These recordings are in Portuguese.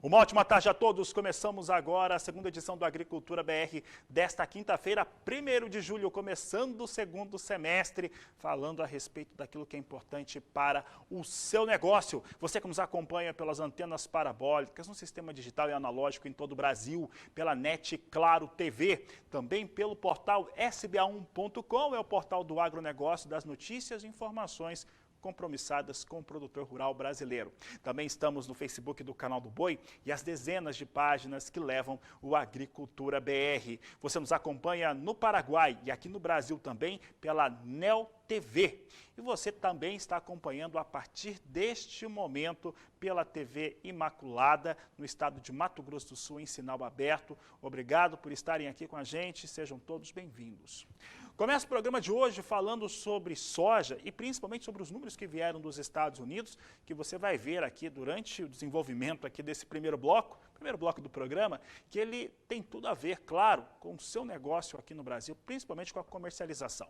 Uma ótima tarde a todos. Começamos agora a segunda edição do Agricultura BR desta quinta-feira, 1º de julho, começando o segundo semestre, falando a respeito daquilo que é importante para o seu negócio. Você que nos acompanha pelas antenas parabólicas, no sistema digital e analógico em todo o Brasil, pela NET Claro TV, também pelo portal sba1.com, é o portal do agronegócio, das notícias e informações compromissadas com o produtor rural brasileiro. Também estamos no Facebook do Canal do Boi e as dezenas de páginas que levam o Agricultura BR. Você nos acompanha no Paraguai e aqui no Brasil também pela NEL TV. E você também está acompanhando a partir deste momento pela TV Imaculada, no estado de Mato Grosso do Sul, em sinal aberto. Obrigado por estarem aqui com a gente, sejam todos bem-vindos. Começa o programa de hoje falando sobre soja e principalmente sobre os números que vieram dos Estados Unidos, que você vai ver aqui durante o desenvolvimento aqui desse primeiro bloco do programa, que ele tem tudo a ver, claro, com o seu negócio aqui no Brasil, principalmente com a comercialização.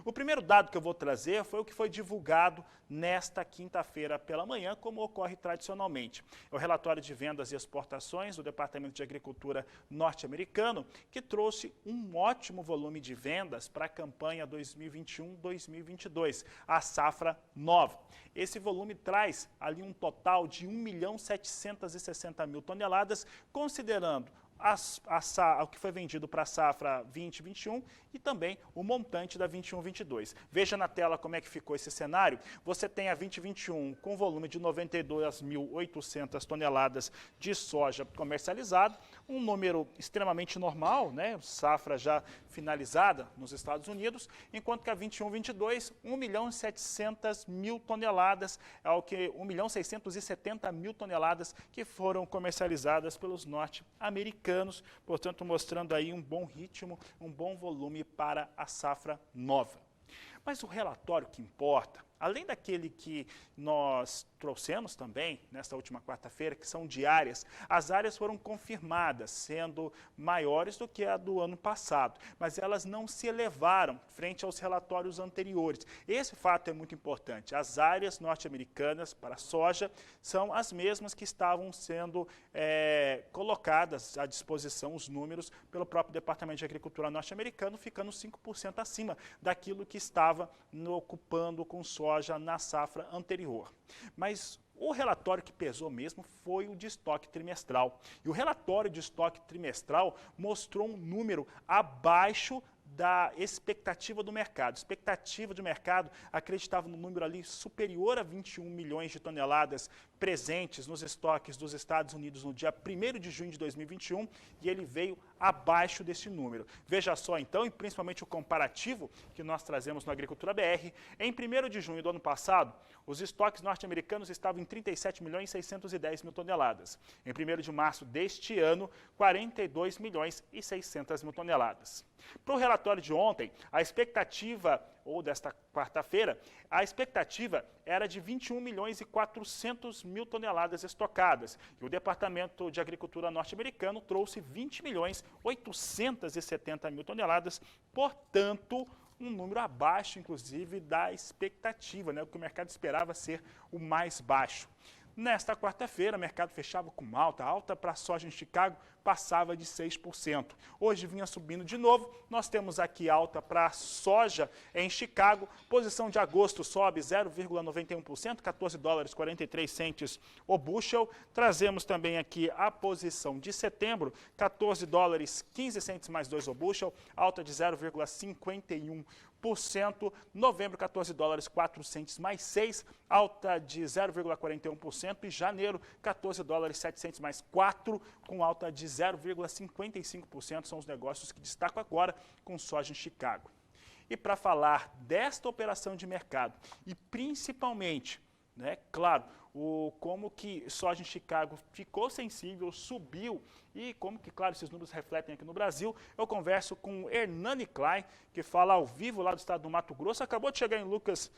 O primeiro dado que eu vou trazer foi o que foi divulgado nesta quinta-feira pela manhã, como ocorre tradicionalmente. É o relatório de vendas e exportações do Departamento de Agricultura norte-americano, que trouxe um ótimo volume de vendas para a campanha 2021-2022, a safra nova. Esse volume traz ali um total de 1.760.000 toneladas, considerando o que foi vendido para a safra 2021 e também o montante da 21-22. Veja na tela como é que ficou esse cenário. Você tem a 2021 com volume de 92.800 toneladas de soja comercializada, um número extremamente normal, né? Safra já finalizada nos Estados Unidos, enquanto que a 21-22, 1.700.000 toneladas, é o que 1.670.000 toneladas que foram comercializadas pelos norte-americanos, portanto mostrando aí um bom ritmo, um bom volume para a safra nova. Mas o relatório que importa, além daquele que nós trouxemos também nesta última quarta-feira, que são diárias, as áreas foram confirmadas, sendo maiores do que a do ano passado, mas elas não se elevaram frente aos relatórios anteriores. Esse fato é muito importante. As áreas norte-americanas para a soja são as mesmas que estavam sendo colocadas à disposição, os números, pelo próprio Departamento de Agricultura norte-americano, ficando 5% acima daquilo que estava ocupando com soja na safra anterior. Mas o relatório que pesou mesmo foi o de estoque trimestral. E o relatório de estoque trimestral mostrou um número abaixo da expectativa do mercado. A expectativa do mercado acreditava no número ali superior a 21 milhões de toneladas presentes nos estoques dos Estados Unidos no dia 1º de junho de 2021 e ele veio abaixo desse número. Veja só então, e principalmente o comparativo que nós trazemos no Agricultura BR, em 1º de junho do ano passado, os estoques norte-americanos estavam em 37.610.000 toneladas. Em 1º de março deste ano, 42.600.000 toneladas. Para o relatório de ontem, a expectativa, ou desta quarta-feira, a expectativa era de 21.400.000 toneladas estocadas. E o Departamento de Agricultura norte-americano trouxe 20.870.000 toneladas, portanto, um número abaixo, inclusive, da expectativa, né? O que o mercado esperava ser o mais baixo. Nesta quarta-feira, o mercado fechava com alta para a soja em Chicago passava de 6%. Hoje vinha subindo de novo, nós temos aqui alta para a soja em Chicago, posição de agosto sobe 0,91%, 14 dólares 43 centes o bushel. Trazemos também aqui a posição de setembro, 14 dólares 15 centes mais 2 o bushel, alta de 0,51%. Novembro, 14 dólares 4 centes mais 6, alta de 0,41%. E janeiro, 14 dólares 7 centes mais 4, com alta de 0,55%. São os negócios que destaco agora com soja em Chicago. E para falar desta operação de mercado e principalmente, né, claro, como que soja em Chicago ficou sensível, subiu e como que, claro, esses números refletem aqui no Brasil, eu converso com o Hernani Klein, que fala ao vivo lá do estado do Mato Grosso, acabou de chegar em Lucas,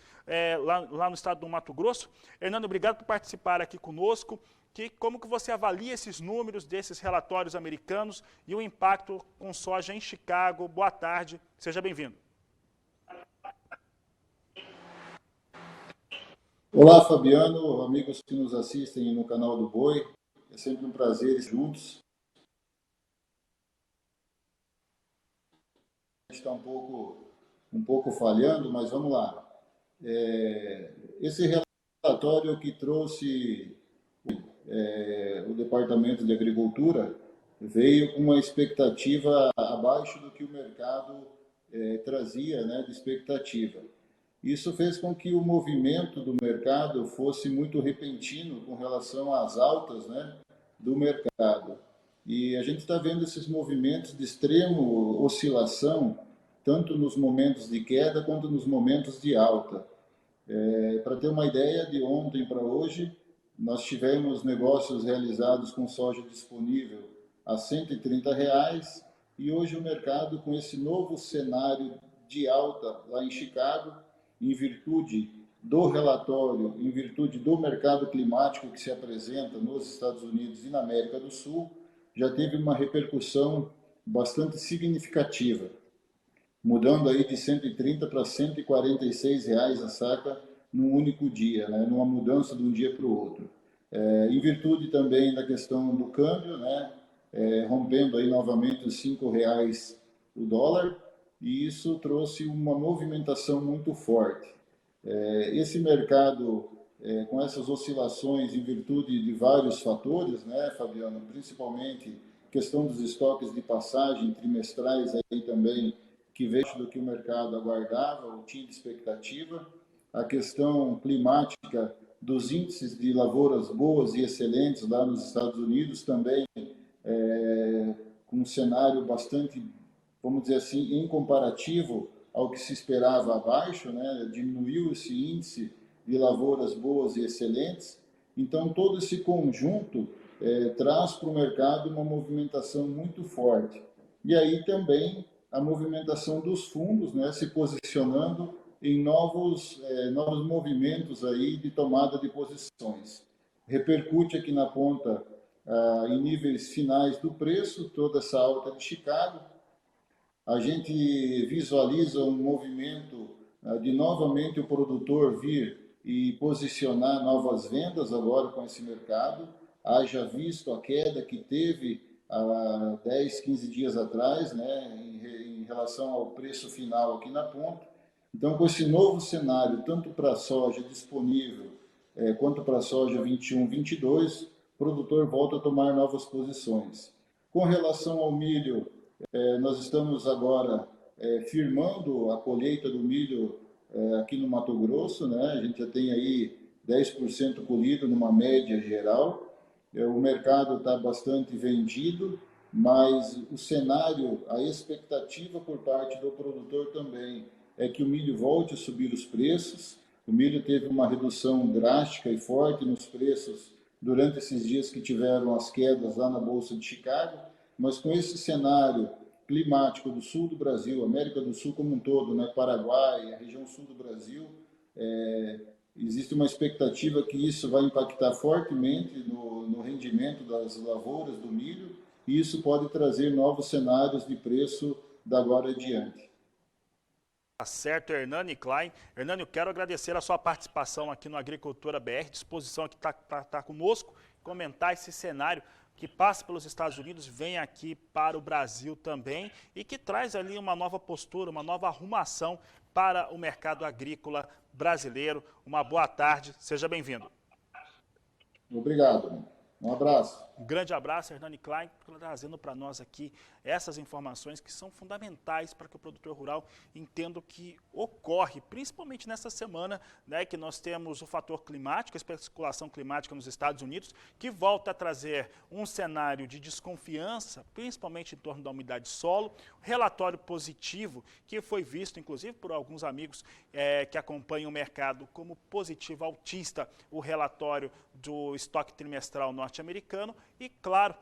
lá no estado do Mato Grosso. Hernani, obrigado por participar aqui conosco. Como que você avalia esses números desses relatórios americanos e o impacto com soja em Chicago? Boa tarde, seja bem-vindo. Olá, Fabiano, amigos que nos assistem no canal do Boi. É sempre um prazer juntos. Está um pouco falhando, mas vamos lá. Esse relatório que trouxe o Departamento de Agricultura veio com uma expectativa abaixo do que o mercado trazia, né, de expectativa. Isso fez com que o movimento do mercado fosse muito repentino com relação às altas, né, do mercado. E a gente está vendo esses movimentos de extremo oscilação, tanto nos momentos de queda quanto nos momentos de alta. Para ter uma ideia, de ontem para hoje, nós tivemos negócios realizados com soja disponível a R$130, e hoje o mercado, com esse novo cenário de alta lá em Chicago, em virtude do relatório, em virtude do mercado climático que se apresenta nos Estados Unidos e na América do Sul, já teve uma repercussão bastante significativa, mudando aí de 130 para R$146 a saca num único dia, né? Numa mudança de um dia para o outro. Em virtude também da questão do câmbio, né? Rompendo aí novamente os R$5 o dólar, e isso trouxe uma movimentação muito forte. Esse mercado, com essas oscilações em virtude de vários fatores, né, Fabiano, principalmente questão dos estoques de passagem trimestrais aí também, que veio do que o mercado aguardava ou tinha de expectativa, a questão climática dos índices de lavouras boas e excelentes lá nos Estados Unidos também, com um cenário bastante, vamos dizer assim, em comparativo ao que se esperava abaixo, né? Diminuiu esse índice de lavouras boas e excelentes. Então, todo esse conjunto traz para o mercado uma movimentação muito forte. E aí também a movimentação dos fundos, né, se posicionando em novos movimentos aí de tomada de posições. Repercute aqui na ponta, em níveis finais do preço, toda essa alta de Chicago. A gente visualiza um movimento de novamente o produtor vir e posicionar novas vendas agora com esse mercado. Haja visto a queda que teve há 10, 15 dias atrás, né, em relação ao preço final aqui na ponta. Então, com esse novo cenário, tanto para a soja disponível quanto para a soja 21, 22, o produtor volta a tomar novas posições. Com relação ao milho, nós estamos agora firmando a colheita do milho aqui no Mato Grosso, né? A gente já tem aí 10% colhido numa média geral. O mercado está bastante vendido, mas o cenário, a expectativa por parte do produtor também é que o milho volte a subir os preços. O milho teve uma redução drástica e forte nos preços durante esses dias que tiveram as quedas lá na Bolsa de Chicago, mas com esse cenário climático do sul do Brasil, América do Sul como um todo, né, Paraguai, a região sul do Brasil, existe uma expectativa que isso vai impactar fortemente no rendimento das lavouras do milho, e isso pode trazer novos cenários de preço da agora adiante. Tá certo, Hernani Klein. Hernani, eu quero agradecer a sua participação aqui no Agricultura BR, disposição aqui tá conosco, comentar esse cenário que passa pelos Estados Unidos, vem aqui para o Brasil também e que traz ali uma nova postura, uma nova arrumação para o mercado agrícola brasileiro. Uma boa tarde, seja bem-vindo. Obrigado, um abraço. Um grande abraço, Hernani Klein, trazendo para nós aqui essas informações que são fundamentais para que o produtor rural entenda o que ocorre, principalmente nessa semana, né, que nós temos o fator climático, a especulação climática nos Estados Unidos, que volta a trazer um cenário de desconfiança, principalmente em torno da umidade de solo, relatório positivo, que foi visto, inclusive, por alguns amigos que acompanham o mercado como positivo altista, o relatório do estoque trimestral norte-americano, e, claro,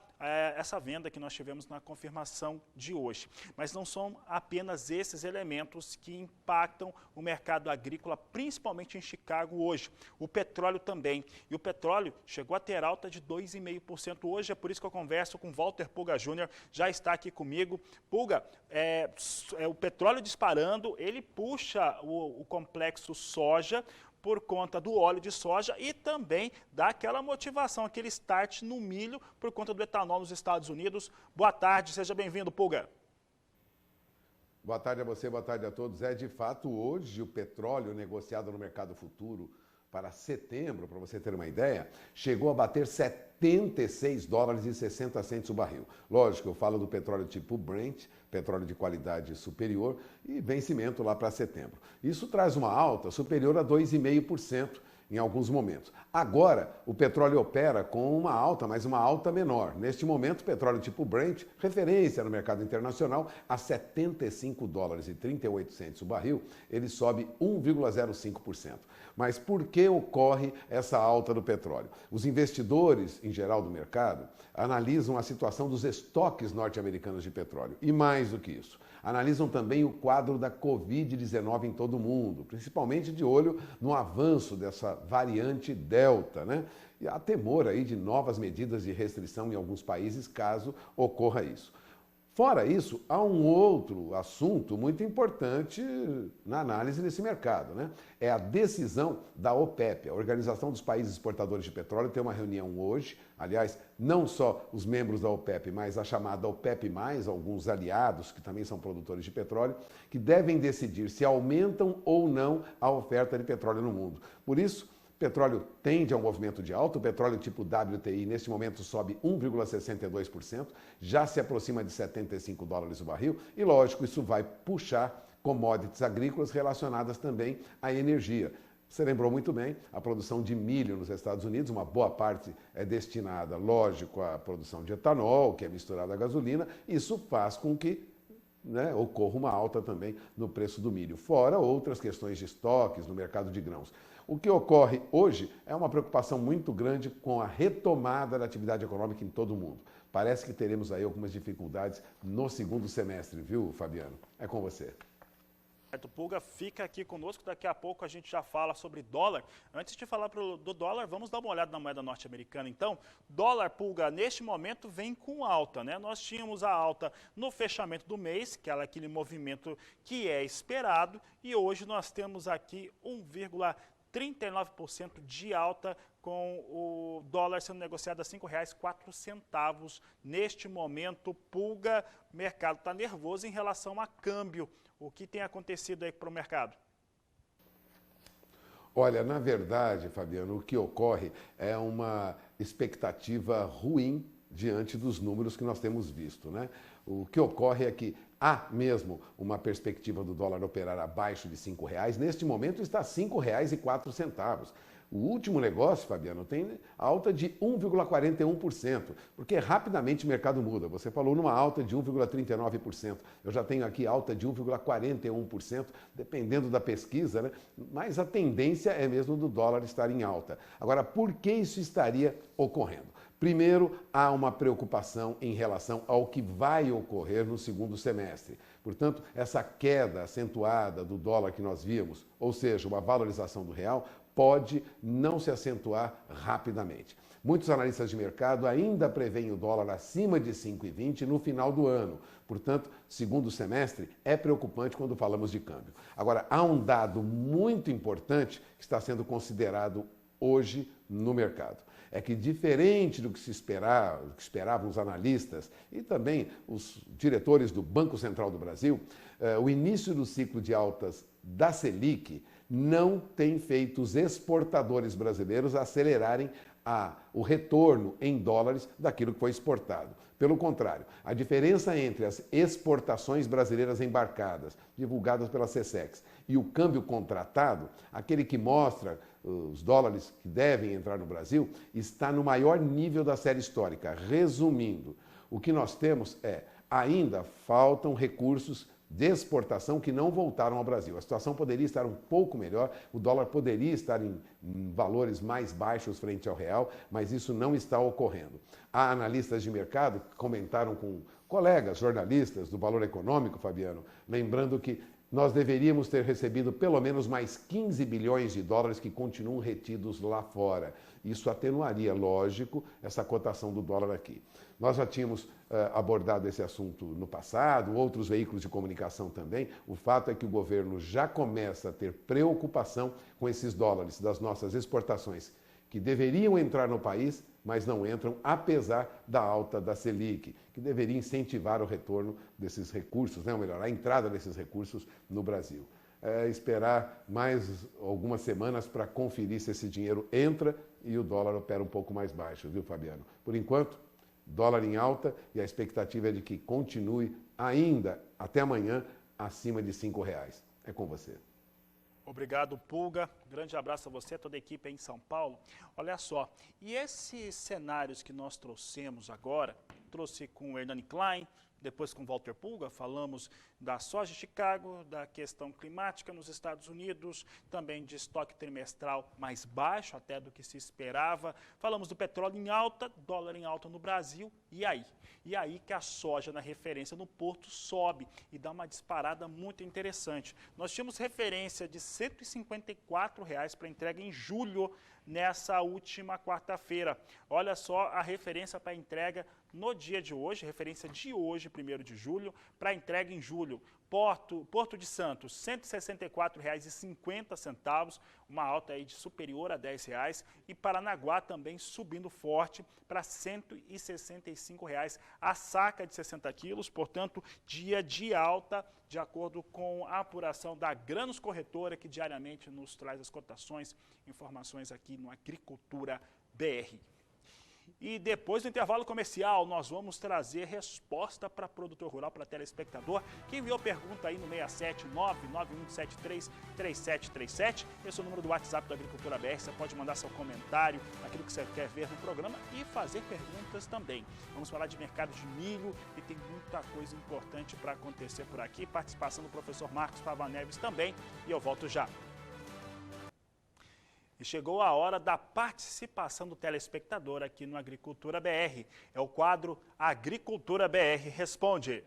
essa venda que nós tivemos na confirmação de hoje. Mas não são apenas esses elementos que impactam o mercado agrícola, principalmente em Chicago hoje. O petróleo também. E o petróleo chegou a ter alta de 2,5% hoje. É por isso que eu converso com Walter Pulga Júnior, já está aqui comigo. Pulga, o petróleo disparando, ele puxa o complexo soja, por conta do óleo de soja e também daquela motivação, aquele start no milho por conta do etanol nos Estados Unidos. Boa tarde, seja bem-vindo, Pulga. Boa tarde a você, boa tarde a todos. De fato, hoje o petróleo negociado no mercado futuro para setembro, para você ter uma ideia, chegou a bater 76 dólares e 60 centos o barril. Lógico, eu falo do petróleo tipo Brent, petróleo de qualidade superior e vencimento lá para setembro. Isso traz uma alta superior a 2,5% em alguns momentos. Agora, o petróleo opera com uma alta, mas uma alta menor. Neste momento, o petróleo tipo Brent, referência no mercado internacional, a 75 dólares e 38 centos o barril, ele sobe 1,05%. Mas por que ocorre essa alta do petróleo? Os investidores, em geral do mercado, analisam a situação dos estoques norte-americanos de petróleo. E mais do que isso, analisam também o quadro da Covid-19 em todo o mundo, principalmente de olho no avanço dessa variante Delta, né? E há temor aí de novas medidas de restrição em alguns países caso ocorra isso. Fora isso, há um outro assunto muito importante na análise desse mercado, né? É a decisão da OPEP, a Organização dos Países Exportadores de Petróleo, tem uma reunião hoje. Aliás, não só os membros da OPEP, mas a chamada OPEP+, alguns aliados que também são produtores de petróleo, que devem decidir se aumentam ou não a oferta de petróleo no mundo. Por isso, o petróleo tende a um movimento de alta, o petróleo tipo WTI neste momento sobe 1,62%, já se aproxima de 75 dólares o barril e, lógico, isso vai puxar commodities agrícolas relacionadas também à energia. Você lembrou muito bem, a produção de milho nos Estados Unidos, uma boa parte é destinada, lógico, à produção de etanol, que é misturado à gasolina, isso faz com que ocorra uma alta também no preço do milho, fora outras questões de estoques no mercado de grãos. O que ocorre hoje é uma preocupação muito grande com a retomada da atividade econômica em todo o mundo. Parece que teremos aí algumas dificuldades no segundo semestre, viu, Fabiano? É com você. Certo, Pulga, fica aqui conosco, daqui a pouco a gente já fala sobre dólar. Antes de falar do dólar, vamos dar uma olhada na moeda norte-americana então. Dólar, Pulga, neste momento vem com alta, né? Nós tínhamos a alta no fechamento do mês, que é aquele movimento que é esperado, e hoje nós temos aqui 1,39% de alta, com o dólar sendo negociado a R$ 5,04 neste momento. Pulga, o mercado está nervoso em relação a câmbio. O que tem acontecido aí para o mercado? Olha, na verdade, Fabiano, o que ocorre é uma expectativa ruim diante dos números que nós temos visto, né? O que ocorre é que há mesmo uma perspectiva do dólar operar abaixo de R$ 5,00. Neste momento está R$ 5,04. O último negócio, Fabiano, tem alta de 1,41%, porque rapidamente o mercado muda. Você falou numa alta de 1,39%. Eu já tenho aqui alta de 1,41%, dependendo da pesquisa, né? Mas a tendência é mesmo do dólar estar em alta. Agora, por que isso estaria ocorrendo? Primeiro, há uma preocupação em relação ao que vai ocorrer no segundo semestre. Portanto, essa queda acentuada do dólar que nós vimos, ou seja, uma valorização do real, pode não se acentuar rapidamente. Muitos analistas de mercado ainda preveem o dólar acima de 5,20 no final do ano. Portanto, segundo semestre é preocupante quando falamos de câmbio. Agora, há um dado muito importante que está sendo considerado hoje no mercado. É que, diferente do que se esperava, do que esperavam os analistas e também os diretores do Banco Central do Brasil, o início do ciclo de altas da Selic não tem feito os exportadores brasileiros acelerarem o retorno em dólares daquilo que foi exportado. Pelo contrário, a diferença entre as exportações brasileiras embarcadas, divulgadas pela SECEX, e o câmbio contratado, aquele que mostra os dólares que devem entrar no Brasil, está no maior nível da série histórica. Resumindo, o que nós temos ainda faltam recursos de exportação que não voltaram ao Brasil. A situação poderia estar um pouco melhor, o dólar poderia estar em valores mais baixos frente ao real, mas isso não está ocorrendo. Há analistas de mercado que comentaram com colegas jornalistas do Valor Econômico, Fabiano, lembrando que nós deveríamos ter recebido pelo menos mais 15 bilhões de dólares que continuam retidos lá fora. Isso atenuaria, lógico, essa cotação do dólar aqui. Nós já tínhamos abordado esse assunto no passado, outros veículos de comunicação também. O fato é que o governo já começa a ter preocupação com esses dólares das nossas exportações, que deveriam entrar no país, mas não entram, apesar da alta da Selic, que deveria incentivar o retorno desses recursos, né? Ou melhor, a entrada desses recursos no Brasil. Esperar mais algumas semanas para conferir se esse dinheiro entra e o dólar opera um pouco mais baixo, viu, Fabiano? Por enquanto, dólar em alta e a expectativa é de que continue ainda, até amanhã, acima de R$5. É com você. Obrigado, Pulga. Grande abraço a você, toda a equipe aí em São Paulo. Olha só, e esses cenários que nós trouxemos agora, trouxe com o Hernani Klein, depois com o Walter Pulga, falamos da soja de Chicago, da questão climática nos Estados Unidos, também de estoque trimestral mais baixo até do que se esperava. Falamos do petróleo em alta, dólar em alta no Brasil, e aí? E aí que a soja na referência no porto sobe e dá uma disparada muito interessante. Nós tínhamos referência de R$ 154 para entrega em julho, nessa última quarta-feira. Olha só a referência para entrega no dia de hoje, referência de hoje, 1º de julho, para entrega em julho. Porto de Santos, R$ 164,50, uma alta aí de superior a R$ 10. E Paranaguá também subindo forte para R$ 165 a saca de 60 quilos, portanto, dia de alta, de acordo com a apuração da Granos Corretora, que diariamente nos traz as cotações, informações aqui no Agricultura BR. E depois do intervalo comercial, nós vamos trazer resposta para produtor rural, para telespectador, que enviou pergunta aí no 67991733737. Esse é o número do WhatsApp do Agricultura BR. Você pode mandar seu comentário, aquilo que você quer ver no programa e fazer perguntas também. Vamos falar de mercado de milho e tem muita coisa importante para acontecer por aqui. Participação do professor Marcos Pava Neves também. E eu volto já. E chegou a hora da participação do telespectador aqui no Agricultura BR. É o quadro Agricultura BR Responde.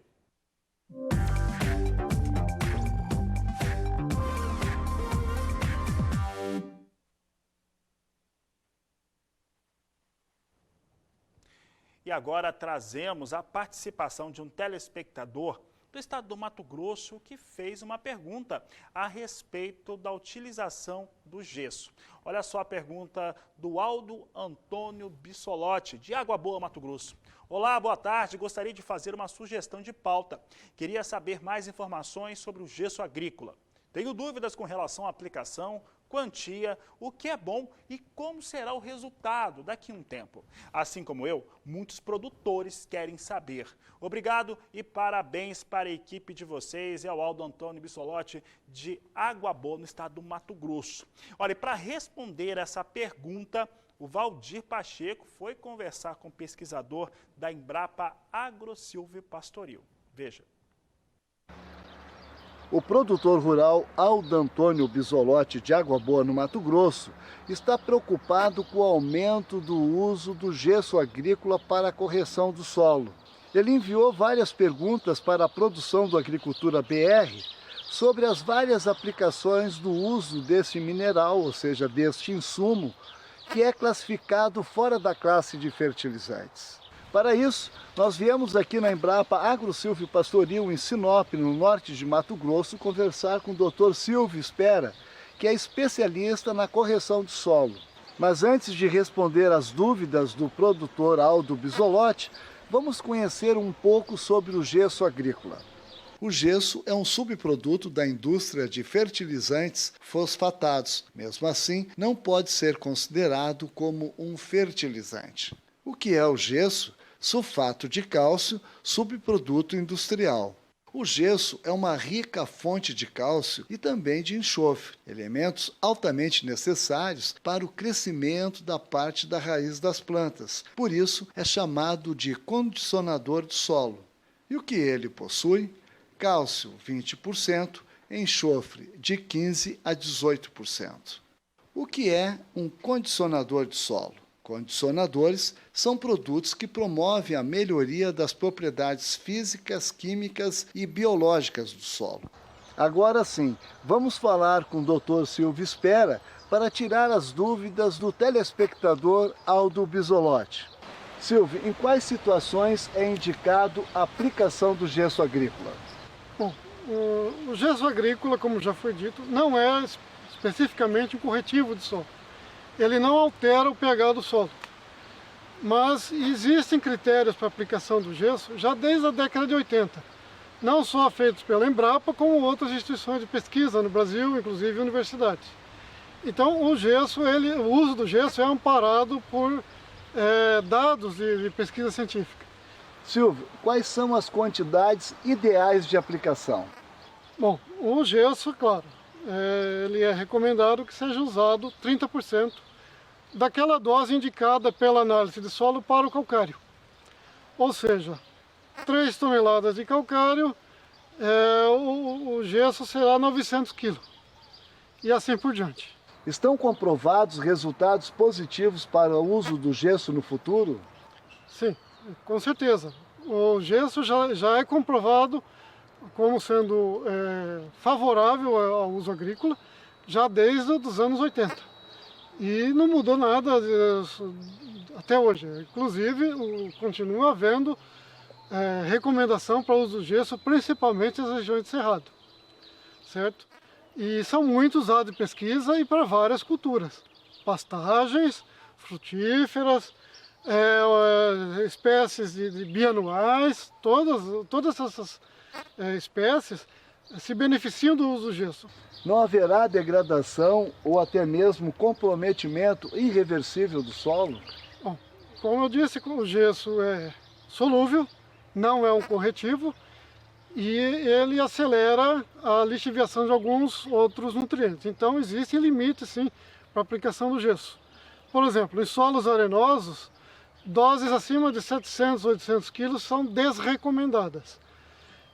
E agora trazemos a participação de um telespectador do estado do Mato Grosso, que fez uma pergunta a respeito da utilização do gesso. Olha só a pergunta do Aldo Antônio Bissolotti, de Água Boa, Mato Grosso. Olá, boa tarde, gostaria de fazer uma sugestão de pauta. Queria saber mais informações sobre o gesso agrícola. Tenho dúvidas com relação à aplicação, quantia, o que é bom e como será o resultado daqui a um tempo. Assim como eu, muitos produtores querem saber. Obrigado e parabéns para a equipe de vocês. É o Aldo Antônio Bissolotti, de Água Boa, no estado do Mato Grosso. Olha, para responder essa pergunta, o Valdir Pacheco foi conversar com o pesquisador da Embrapa Agrosilvio Pastoril. Veja. O produtor rural Aldo Antônio Bissolotti, de Água Boa, no Mato Grosso, está preocupado com o aumento do uso do gesso agrícola para a correção do solo. Ele enviou várias perguntas para a produção do Agricultura BR sobre as várias aplicações do uso desse mineral, ou seja, deste insumo, que é classificado fora da classe de fertilizantes. Para isso, nós viemos aqui na Embrapa Agrosilvio Pastoril, em Sinop, no norte de Mato Grosso, conversar com o Dr. Silvio Espera, que é especialista na correção do solo. Mas antes de responder às dúvidas do produtor Aldo Bissolotti, vamos conhecer um pouco sobre o gesso agrícola. O gesso é um subproduto da indústria de fertilizantes fosfatados. Mesmo assim, não pode ser considerado como um fertilizante. O que é o gesso? Sulfato de cálcio, subproduto industrial. O gesso é uma rica fonte de cálcio e também de enxofre, elementos altamente necessários para o crescimento da parte da raiz das plantas. Por isso, é chamado de condicionador do solo. E o que ele possui? Cálcio, 20%, enxofre, de 15% a 18%. O que é um condicionador de solo? Condicionadores são produtos que promovem a melhoria das propriedades físicas, químicas e biológicas do solo. Agora sim, vamos falar com o Dr. Silvio Spera para tirar as dúvidas do telespectador Aldo Bisolotti. Silvio, em quais situações é indicado a aplicação do gesso agrícola? Bom, o gesso agrícola, como já foi dito, não é especificamente um corretivo de solo. Ele não altera o pH do solo. Mas existem critérios para aplicação do gesso já desde a década de 80. Não só feitos pela Embrapa, como outras instituições de pesquisa no Brasil, inclusive universidades. Então o uso do gesso é amparado por dados de pesquisa científica. Silvio, quais são as quantidades ideais de aplicação? Bom, o gesso, claro, ele é recomendado que seja usado 30% daquela dose indicada pela análise de solo para o calcário. Ou seja, 3 toneladas de calcário, o gesso será 900 kg. E assim por diante. Estão comprovados resultados positivos para o uso do gesso no futuro? Sim, com certeza. O gesso já é comprovado como sendo favorável ao uso agrícola já desde os anos 80. E não mudou nada até hoje. Inclusive, continua havendo recomendação para o uso do gesso, principalmente nas regiões de cerrado, certo? E são muito usados em pesquisa e para várias culturas. Pastagens, frutíferas, espécies de bianuais, todas essas espécies se beneficiam do uso do gesso. Não haverá degradação ou até mesmo comprometimento irreversível do solo? Bom, como eu disse, o gesso é solúvel, não é um corretivo, e ele acelera a lixiviação de alguns outros nutrientes. Então existem limites, sim, para a aplicação do gesso. Por exemplo, em solos arenosos, doses acima de 700, 800 kg são desrecomendadas.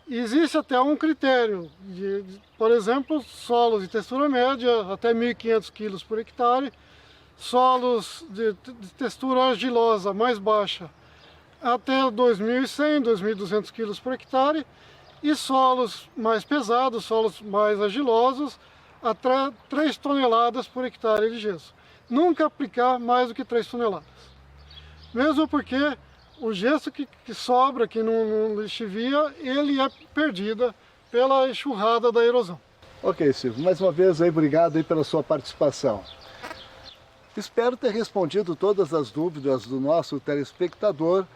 E existe até um critério, por exemplo, solos de textura média, até 1.500 kg por hectare, solos de textura argilosa mais baixa, até 2.100, 2.200 kg por hectare, e solos mais pesados, solos mais argilosos, até 3 toneladas por hectare de gesso. Nunca aplicar mais do que 3 toneladas. Mesmo porque o gesso que sobra, que não lixivia, ele é perdido pela enxurrada da erosão. Ok, Silvio, mais uma vez aí, obrigado aí pela sua participação. Espero ter respondido todas as dúvidas do nosso telespectador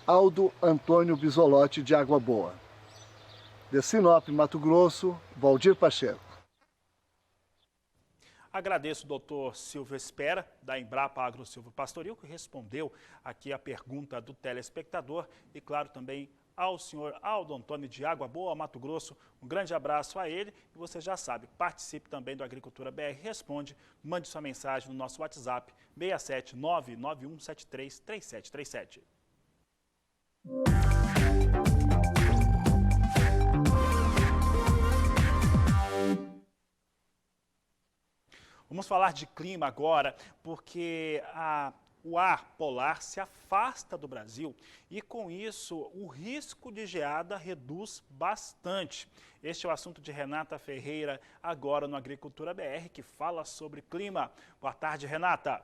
Aldo Antônio Bisolotti de Água Boa. De Sinop, Mato Grosso, Valdir Pacheco. Agradeço o doutor Silvio Spera, da Embrapa Agro Silvio Pastoril, que respondeu aqui a pergunta do telespectador e, claro, também ao senhor Aldo Antônio de Água Boa, Mato Grosso. Um grande abraço a ele e você já sabe, participe também do Agricultura BR Responde, mande sua mensagem no nosso WhatsApp 67991733737. Vamos falar de clima agora, porque o ar polar se afasta do Brasil e, com isso, o risco de geada reduz bastante. Este é o assunto de Renata Ferreira, agora no Agricultura BR, que fala sobre clima. Boa tarde, Renata.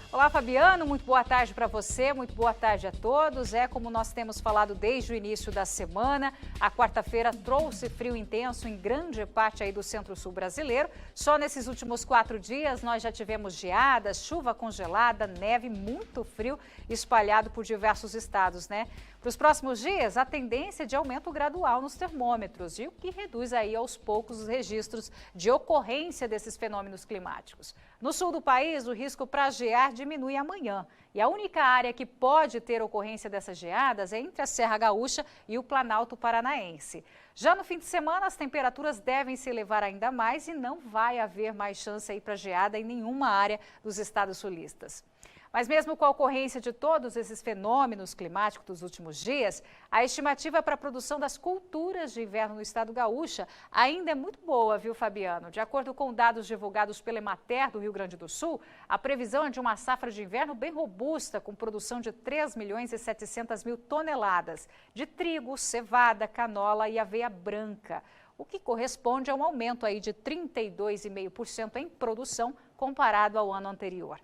Olá, Fabiano, muito boa tarde para você, muito boa tarde a todos. Como nós temos falado desde o início da semana, a quarta-feira trouxe frio intenso em grande parte aí do centro-sul brasileiro. Só nesses últimos 4 dias nós já tivemos geadas, chuva congelada, neve, muito frio espalhado por diversos estados, né? Para os próximos dias, a tendência é de aumento gradual nos termômetros, e o que reduz aí aos poucos os registros de ocorrência desses fenômenos climáticos. No sul do país, o risco para gear diminui amanhã. E a única área que pode ter ocorrência dessas geadas é entre a Serra Gaúcha e o Planalto Paranaense. Já no fim de semana, as temperaturas devem se elevar ainda mais e não vai haver mais chance aí para geada em nenhuma área dos estados sulistas. Mas mesmo com a ocorrência de todos esses fenômenos climáticos dos últimos dias, a estimativa para a produção das culturas de inverno no estado gaúcha ainda é muito boa, viu, Fabiano? De acordo com dados divulgados pela Emater do Rio Grande do Sul, a previsão é de uma safra de inverno bem robusta, com produção de 3.700.000 toneladas de trigo, cevada, canola e aveia branca. o que corresponde a um aumento aí de 32,5% em produção comparado ao ano anterior.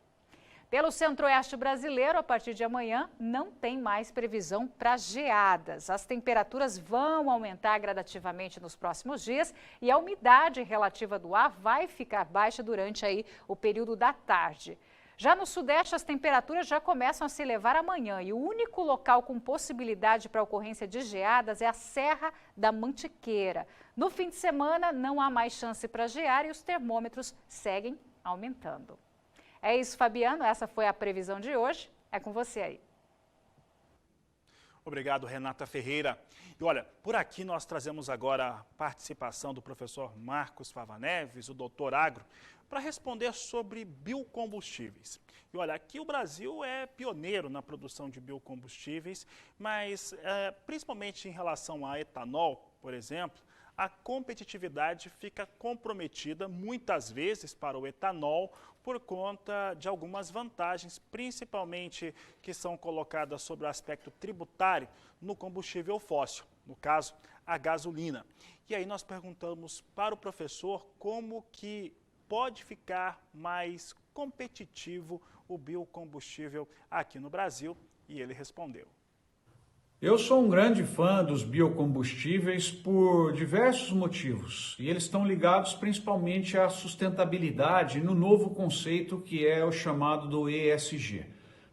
Pelo centro-oeste brasileiro, a partir de amanhã, não tem mais previsão para geadas. As temperaturas vão aumentar gradativamente nos próximos dias e a umidade relativa do ar vai ficar baixa durante aí o período da tarde. Já no sudeste, as temperaturas já começam a se elevar amanhã e o único local com possibilidade para ocorrência de geadas é a Serra da Mantiqueira. No fim de semana, não há mais chance para gear e os termômetros seguem aumentando. É isso, Fabiano. Essa foi a previsão de hoje. É com você aí. Obrigado, Renata Ferreira. E olha, por aqui nós trazemos agora a participação do professor Marcos Fava Neves, o doutor Agro, para responder sobre biocombustíveis. E olha, aqui o Brasil é pioneiro na produção de biocombustíveis, mas principalmente em relação a etanol, por exemplo, a competitividade fica comprometida muitas vezes para o etanol por conta de algumas vantagens, principalmente que são colocadas sobre o aspecto tributário no combustível fóssil, no caso, a gasolina. E aí nós perguntamos para o professor como que pode ficar mais competitivo o biocombustível aqui no Brasil, e ele respondeu. Eu sou um grande fã dos biocombustíveis por diversos motivos, e eles estão ligados principalmente à sustentabilidade no novo conceito que é o chamado do ESG.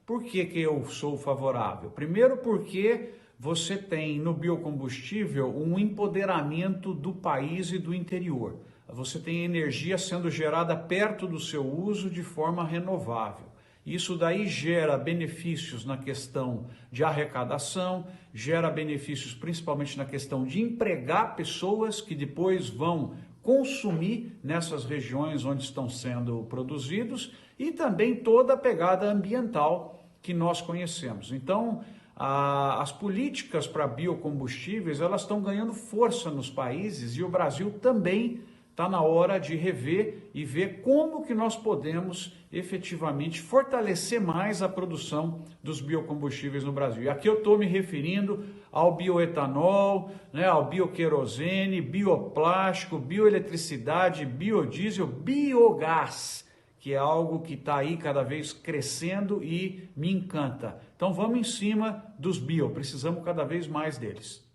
Por que eu sou favorável? Primeiro porque você tem no biocombustível um empoderamento do país e do interior. Você tem energia sendo gerada perto do seu uso de forma renovável. Isso daí gera benefícios na questão de arrecadação, gera benefícios principalmente na questão de empregar pessoas que depois vão consumir nessas regiões onde estão sendo produzidos e também toda a pegada ambiental que nós conhecemos. Então, as políticas para biocombustíveis, elas estão ganhando força nos países e o Brasil também está na hora de rever e ver como que nós podemos efetivamente fortalecer mais a produção dos biocombustíveis no Brasil. E aqui eu estou me referindo ao bioetanol, ao bioquerosene, bioplástico, bioeletricidade, biodiesel, biogás, que é algo que está aí cada vez crescendo e me encanta. Então vamos em cima dos bio, precisamos cada vez mais deles.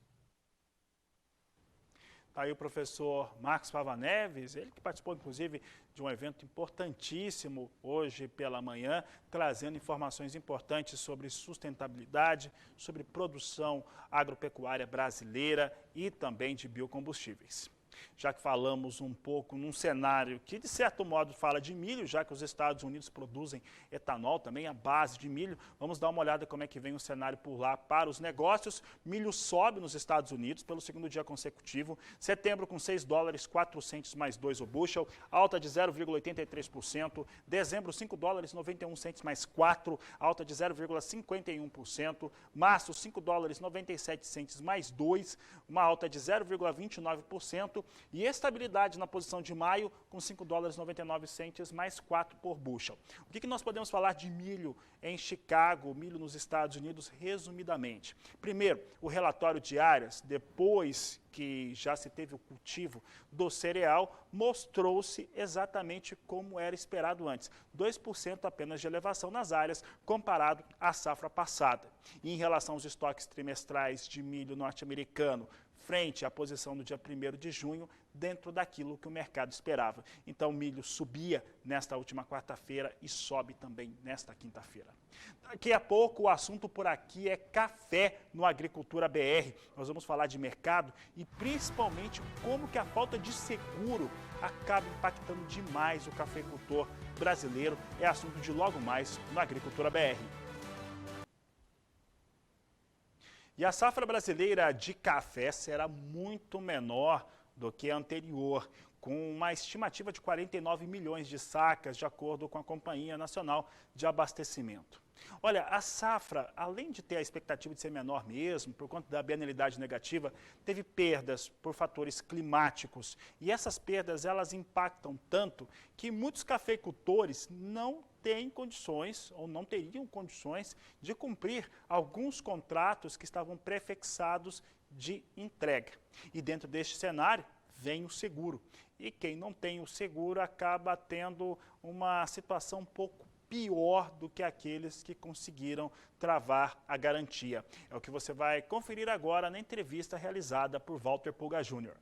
Está aí o professor Marcos Fava Neves, ele que participou, inclusive, de um evento importantíssimo hoje pela manhã, trazendo informações importantes sobre sustentabilidade, sobre produção agropecuária brasileira e também de biocombustíveis. Já que falamos um pouco num cenário que, de certo modo, fala de milho, já que os Estados Unidos produzem etanol também, a base de milho, vamos dar uma olhada como é que vem o cenário por lá para os negócios. Milho sobe nos Estados Unidos pelo segundo dia consecutivo, setembro com $6,04 mais 2 o bushel, alta de 0,83%, dezembro $5,91 mais 4, alta de 0,51%, março $5,97 mais 2, uma alta de 0,29%, e estabilidade na posição de maio com $5,99 mais 4 por bushel. O que nós podemos falar de milho em Chicago, milho nos Estados Unidos, resumidamente? Primeiro, o relatório de áreas, depois que já se teve o cultivo do cereal, mostrou-se exatamente como era esperado antes, 2% apenas de elevação nas áreas comparado à safra passada. E em relação aos estoques trimestrais de milho norte-americano, frente à posição do dia 1º de junho, dentro daquilo que o mercado esperava. Então, o milho subia nesta última quarta-feira e sobe também nesta quinta-feira. Daqui a pouco, o assunto por aqui é café no Agricultura BR. Nós vamos falar de mercado e, principalmente, como que a falta de seguro acaba impactando demais o cafeicultor brasileiro. É assunto de logo mais no Agricultura BR. E a safra brasileira de café será muito menor do que a anterior, com uma estimativa de 49 milhões de sacas, de acordo com a Companhia Nacional de Abastecimento. Olha, a safra, além de ter a expectativa de ser menor mesmo, por conta da bienalidade negativa, teve perdas por fatores climáticos. E essas perdas, elas impactam tanto que muitos cafeicultores não têm condições, ou não teriam condições, de cumprir alguns contratos que estavam prefixados de entrega. E dentro deste cenário, vem o seguro. E quem não tem o seguro acaba tendo uma situação um pouco pior do que aqueles que conseguiram travar a garantia. É o que você vai conferir agora na entrevista realizada por Walter Pulga Jr.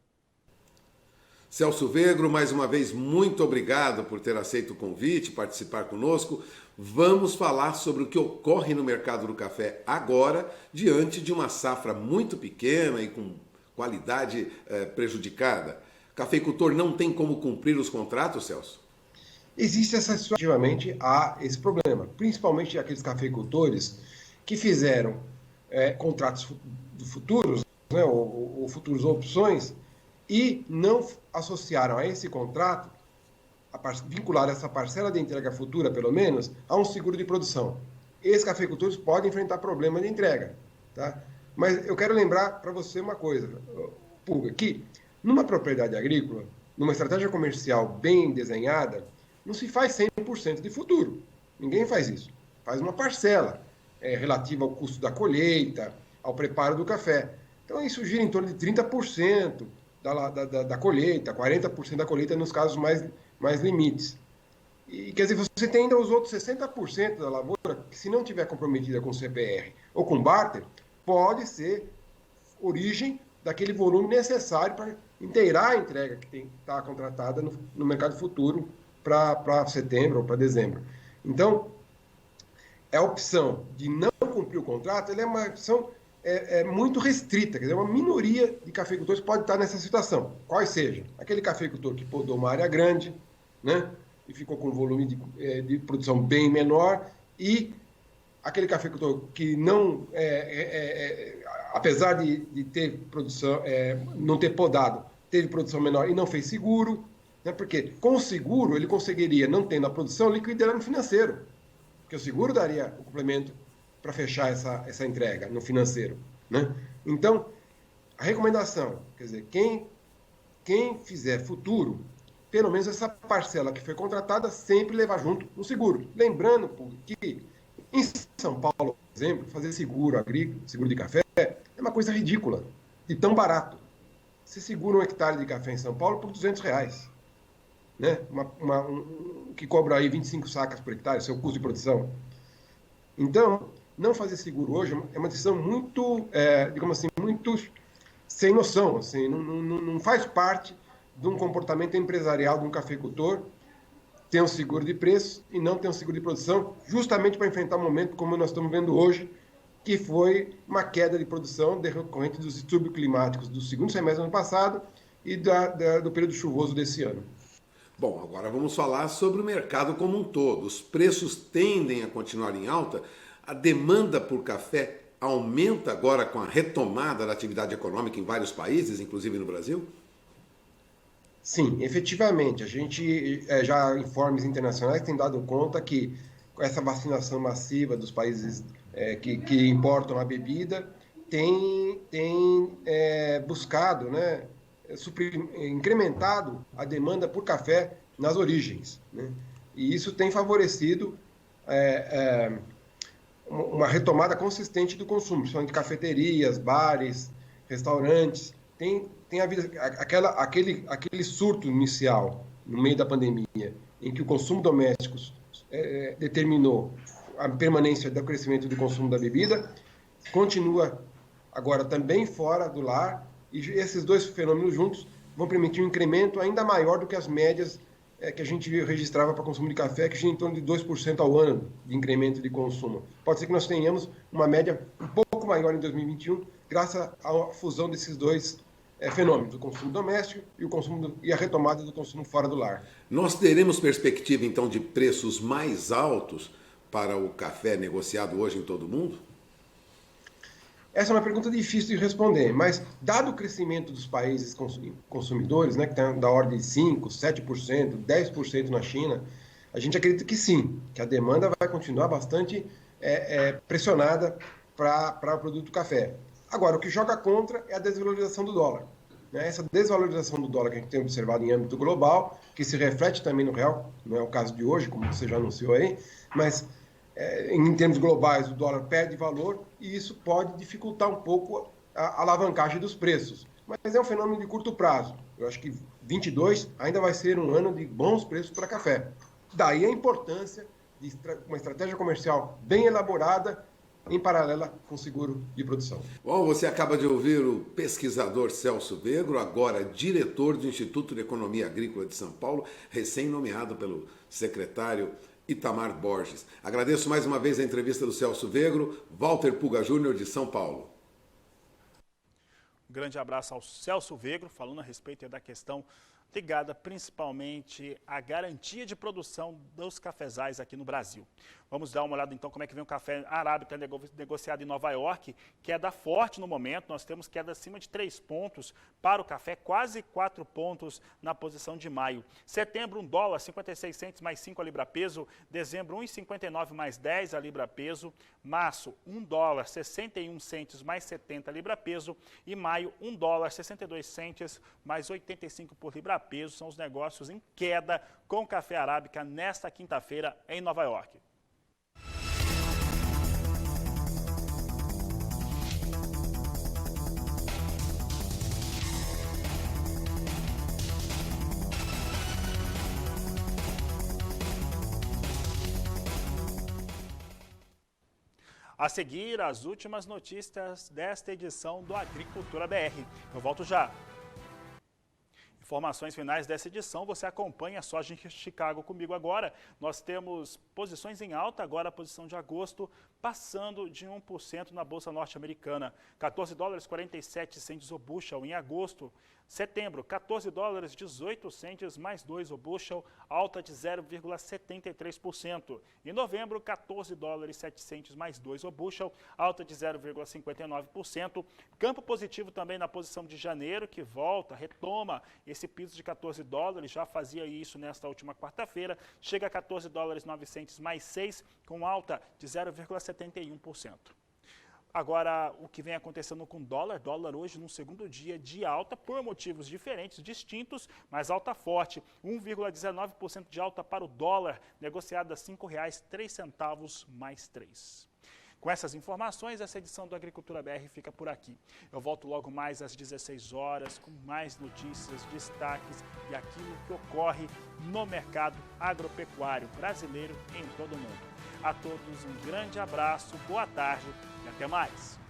Celso Vegro, mais uma vez, muito obrigado por ter aceito o convite, participar conosco. Vamos falar sobre o que ocorre no mercado do café agora, diante de uma safra muito pequena e com qualidade prejudicada. Cafeicultor não tem como cumprir os contratos, Celso? Existe efetivamente esse problema, principalmente aqueles cafeicultores que fizeram contratos futuros, né, ou futuros opções, e não associaram a esse contrato, vincular essa parcela de entrega futura, pelo menos, a um seguro de produção. Esses cafeicultores podem enfrentar problema de entrega. Tá? Mas eu quero lembrar para você uma coisa, Pulga, que numa propriedade agrícola, numa estratégia comercial bem desenhada, não se faz 100% de futuro. Ninguém faz isso. Faz uma parcela relativa ao custo da colheita, ao preparo do café. Então, isso gira em torno de 30% da colheita, 40% da colheita nos casos mais limites. E, quer dizer, você tem ainda os outros 60% da lavoura que, se não tiver comprometida com CPR ou com barter, pode ser origem daquele volume necessário para inteirar a entrega que está contratada no mercado futuro para setembro ou para dezembro. Então, a opção de não cumprir o contrato ela é uma opção muito restrita, quer dizer, uma minoria de cafeicultores pode estar nessa situação. Quais sejam? Aquele cafeicultor que podou uma área grande, né, e ficou com um volume de produção bem menor, e aquele cafeicultor que não, apesar de ter produção, não ter podado, teve produção menor e não fez seguro, né, porque com o seguro ele conseguiria, não tendo a produção, liquidar no financeiro, porque o seguro daria o complemento para fechar essa entrega no financeiro, né? Então, a recomendação, quer dizer, quem fizer futuro, pelo menos essa parcela que foi contratada, sempre levar junto no seguro. Lembrando que em São Paulo, por exemplo, fazer seguro agrícola, seguro de café, é uma coisa ridícula, e tão barato. Você segura 1 hectare de café em São Paulo por R$200, né? Que cobra aí 25 sacas por hectare, seu custo de produção. Então, não fazer seguro hoje é uma decisão muito, digamos assim, muito sem noção. Assim, não faz parte de um comportamento empresarial de um cafeicultor ter um seguro de preço e não ter um seguro de produção, justamente para enfrentar um momento como nós estamos vendo hoje, que foi uma queda de produção decorrente dos distúrbios climáticos do segundo semestre do ano passado e do período chuvoso desse ano. Bom, agora vamos falar sobre o mercado como um todo. Os preços tendem a continuar em alta. A demanda por café aumenta agora com a retomada da atividade econômica em vários países, inclusive no Brasil? Sim, efetivamente. A gente já informes internacionais têm dado conta que com essa vacinação massiva dos países que importam a bebida tem buscado, né, incrementado a demanda por café nas origens, né? E isso tem favorecido uma retomada consistente do consumo, principalmente de cafeterias, bares, restaurantes. Tem havido aquele surto inicial, no meio da pandemia, em que o consumo doméstico determinou a permanência do crescimento do consumo da bebida, continua agora também fora do lar, e esses dois fenômenos juntos vão permitir um incremento ainda maior do que as médias que a gente registrava para consumo de café, que gira em torno de 2% ao ano de incremento de consumo. Pode ser que nós tenhamos uma média um pouco maior em 2021, graças à fusão desses dois fenômenos, o consumo doméstico e a retomada do consumo fora do lar. Nós teremos perspectiva, então, de preços mais altos para o café negociado hoje em todo o mundo? Essa é uma pergunta difícil de responder, mas dado o crescimento dos países consumidores, né, que está da ordem de 5%, 7%, 10% na China, a gente acredita que sim, que a demanda vai continuar bastante pressionada para o produto café. Agora, o que joga contra é a desvalorização do dólar, né? Essa desvalorização do dólar que a gente tem observado em âmbito global, que se reflete também no real, não é o caso de hoje, como você já anunciou aí, mas em termos globais, o dólar perde valor e isso pode dificultar um pouco a alavancagem dos preços. mas é um fenômeno de curto prazo. Eu acho que 22 ainda vai ser um ano de bons preços para café. Daí a importância de uma estratégia comercial bem elaborada, em paralela com o seguro de produção. Bom, você acaba de ouvir o pesquisador Celso Vegro, agora diretor do Instituto de Economia Agrícola de São Paulo, recém-nomeado pelo secretário Itamar Borges. Agradeço mais uma vez a entrevista do Celso Vegro, Walter Puga Júnior, de São Paulo. Um grande abraço ao Celso Vegro, falando a respeito da questão ligada principalmente à garantia de produção dos cafezais aqui no Brasil. Vamos dar uma olhada então como é que vem o café arábica negociado em Nova York, queda forte no momento, nós temos queda acima de 3 pontos para o café, quase 4 pontos na posição de maio. Setembro, $1, 56 centes mais 5 a libra peso, dezembro 1,59 mais 10 a libra peso, março $1, 61 centes mais 70 a libra peso e maio $1, 62 centes mais 85 por libra peso. São os negócios em queda com café arábica nesta quinta-feira em Nova York. A seguir, as últimas notícias desta edição do Agricultura BR. Eu volto já. Informações finais dessa edição, você acompanha a soja em Chicago comigo agora. Nós temos posições em alta, agora a posição de agosto, passando de 1% na Bolsa Norte-Americana. $14, 47 centes o bushel em agosto. Setembro, $14, 18 centes mais 2 o bushel, alta de 0,73%. Em novembro, $14, 7 centes mais 2 o bushel, alta de 0,59%. Campo positivo também na posição de janeiro, que volta, retoma esse piso de $14, já fazia isso nesta última quarta-feira, chega a $14, 9 centes mais 6, com alta de 0,71%. Agora, o que vem acontecendo com o dólar hoje no segundo dia de alta, por motivos diferentes, distintos, mas alta forte. 1,19% de alta para o dólar, negociado a R$ 5,03 mais 3. Com essas informações, essa edição do Agricultura BR fica por aqui. Eu volto logo mais às 16 horas com mais notícias, destaques e aquilo que ocorre no mercado agropecuário brasileiro em todo o mundo. A todos um grande abraço, boa tarde e até mais.